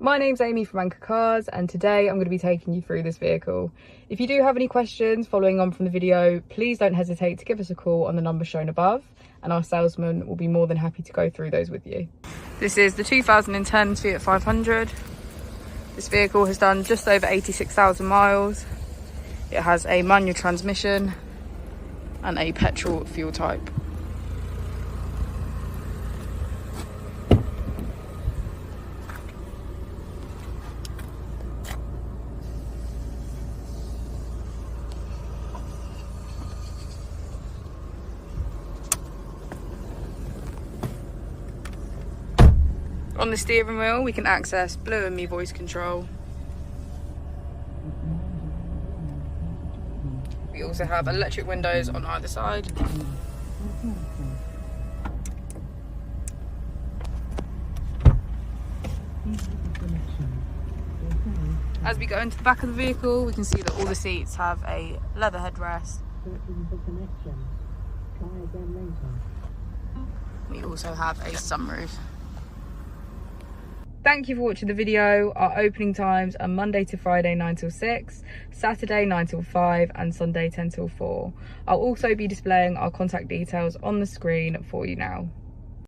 My name's Amy from Anchor Cars, and today I'm going to be taking you through this vehicle. If you do have any questions following on from the video, please don't hesitate to give us a call on the number shown above, and our salesman will be more than happy to go through those with you. This is the 2010 Fiat 500. This vehicle has done just over 86,000 miles. It has a manual transmission and a petrol fuel type. On the steering wheel, we can access Blue and Me voice control. We also have electric windows on either side. As we go into the back of the vehicle, we can see that all the seats have a leather headrest. We also have a sunroof. Thank you for watching the video. Our opening times are Monday to Friday 9 till 6, Saturday 9 till 5 and Sunday 10 till 4. I'll also be displaying our contact details on the screen for you now.